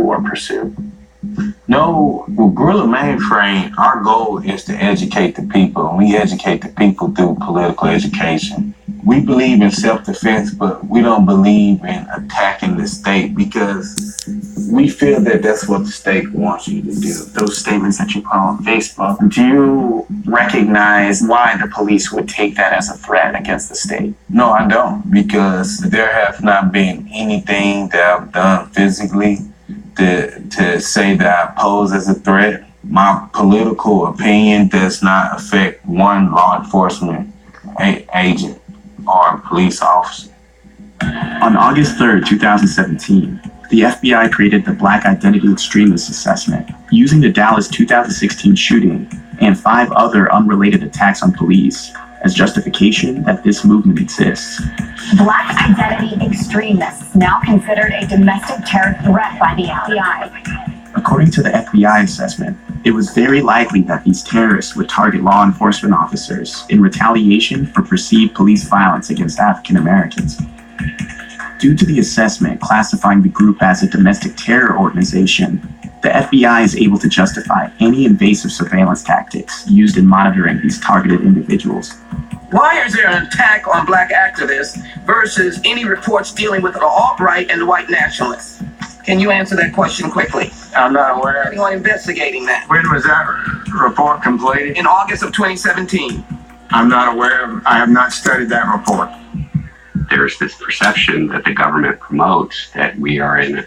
or pursue? No, with Guerrilla Mainframe, our goal is to educate the people, and we educate the people through political education. We believe in self-defense, but we don't believe in attacking the state because we feel that that's what the state wants you to do. Those statements that you put on Facebook, do you recognize why the police would take that as a threat against the state? No, I don't, because there have not been anything that I've done physically to say that I pose as a threat. My political opinion does not affect one law enforcement agent or police officer. On August 3rd, 2017, the FBI created the Black Identity Extremist Assessment using the Dallas 2016 shooting and 5 other unrelated attacks on police as justification that this movement exists. Black identity extremists, now considered a domestic terror threat by the FBI. According to the FBI assessment, it was very likely that these terrorists would target law enforcement officers in retaliation for perceived police violence against African Americans. Due to the assessment classifying the group as a domestic terror organization, the FBI is able to justify any invasive surveillance tactics used in monitoring these targeted individuals. Why is there an attack on black activists versus any reports dealing with the alt-right and the white nationalists? Can you answer that question quickly? I'm not aware. Anyone investigating that? When was that report completed? In August of 2017. I'm not aware of. I have not studied that report. There's this perception that the government promotes that we are in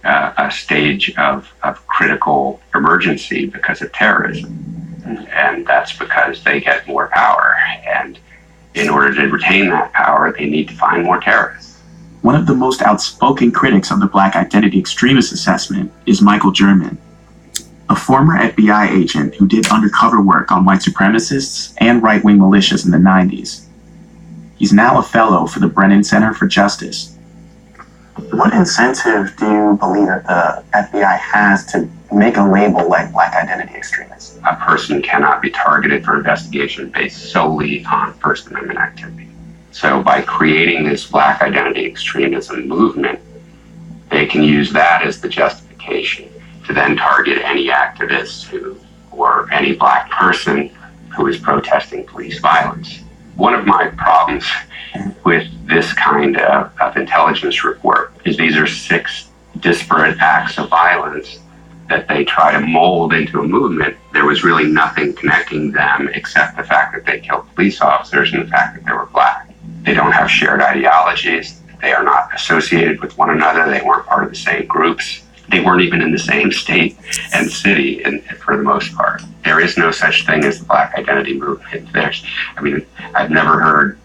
a stage of critical emergency because of terrorism. And that's because they get more power. And in order to retain that power, they need to find more terrorists. One of the most outspoken critics of the Black Identity Extremist Assessment is Michael German, a former FBI agent who did undercover work on white supremacists and right-wing militias in the 90s. He's now a fellow for the Brennan Center for Justice. What incentive do you believe that the FBI has to make a label like Black Identity Extremists? A person cannot be targeted for investigation based solely on First Amendment activity. So by creating this Black identity extremism movement, they can use that as the justification to then target any activist or any Black person who is protesting police violence. One of my problems with this kind of intelligence report is these are 6 disparate acts of violence that they try to mold into a movement. There was really nothing connecting them except the fact that they killed police officers and the fact that they were Black. They don't have shared ideologies. They are not associated with one another. They weren't part of the same groups. They weren't even in the same state and city, and for the most part. There is no such thing as the Black identity movement. I've never heard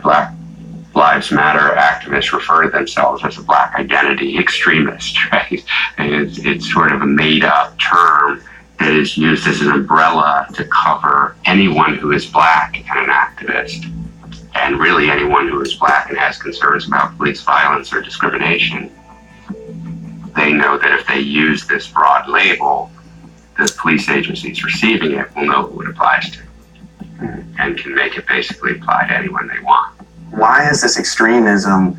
Black Lives Matter activists refer to themselves as a Black identity extremist, right? It's sort of a made-up term that is used as an umbrella to cover anyone who is Black and an activist. And really anyone who is Black and has concerns about police violence or discrimination. They know that if they use this broad label, the police agencies receiving it will know who it applies to and can make it basically apply to anyone they want. Why is this extremism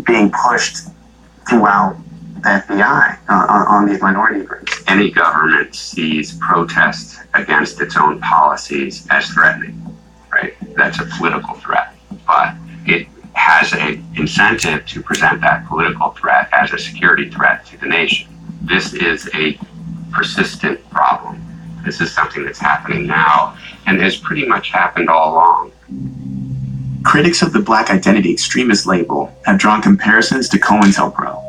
being pushed throughout the FBI on these minority groups? Any government sees protests against its own policies as threatening, right? That's a political threat, but it has an incentive to present that political threat as a security threat to the nation. This is a persistent problem. This is something that's happening now and has pretty much happened all along. Critics of the Black Identity Extremist label have drawn comparisons to COINTELPRO.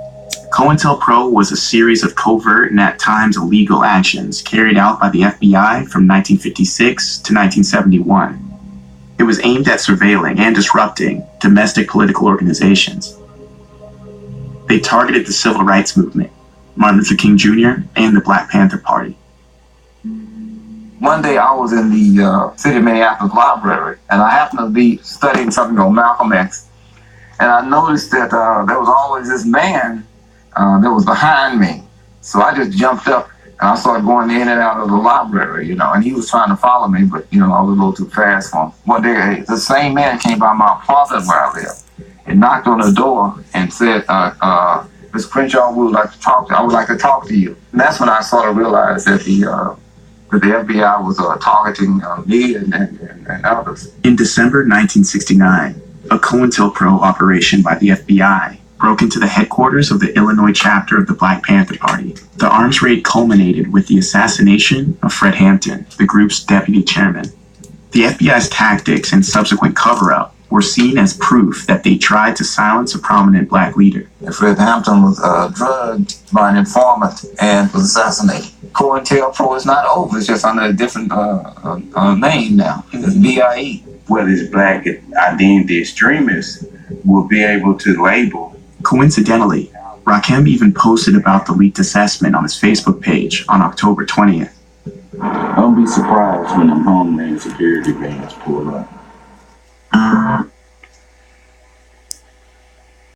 COINTELPRO was a series of covert and at times illegal actions carried out by the FBI from 1956 to 1971. It was aimed at surveilling and disrupting domestic political organizations. They targeted the civil rights movement, Martin Luther King Jr., and the Black Panther Party. One day I was in the City of Minneapolis library, and I happened to be studying something on Malcolm X. And I noticed that there was always this man that was behind me. So I just jumped up and I started going in and out of the library, and he was trying to follow me, but, I was a little too fast for him. One day, the same man came by my apartment where I live and knocked on the door and said, Mr. Crenshaw, we would like to talk to, I would like to talk to you. And that's when I sort of realized that the FBI was targeting me and others. In December 1969, a COINTELPRO operation by the FBI broke into the headquarters of the Illinois chapter of the Black Panther Party. The arms raid culminated with the assassination of Fred Hampton, the group's deputy chairman. The FBI's tactics and subsequent cover-up were seen as proof that they tried to silence a prominent black leader. Fred Hampton was drugged by an informant and was assassinated. COINTELPRO is not over, it's just under a different name now. It's BIE. Well, these black identity extremists will be able to label. Coincidentally, Rakim even posted about the leaked assessment on his Facebook page on October 20th. Don't be surprised when the Homeland Security vans pull up.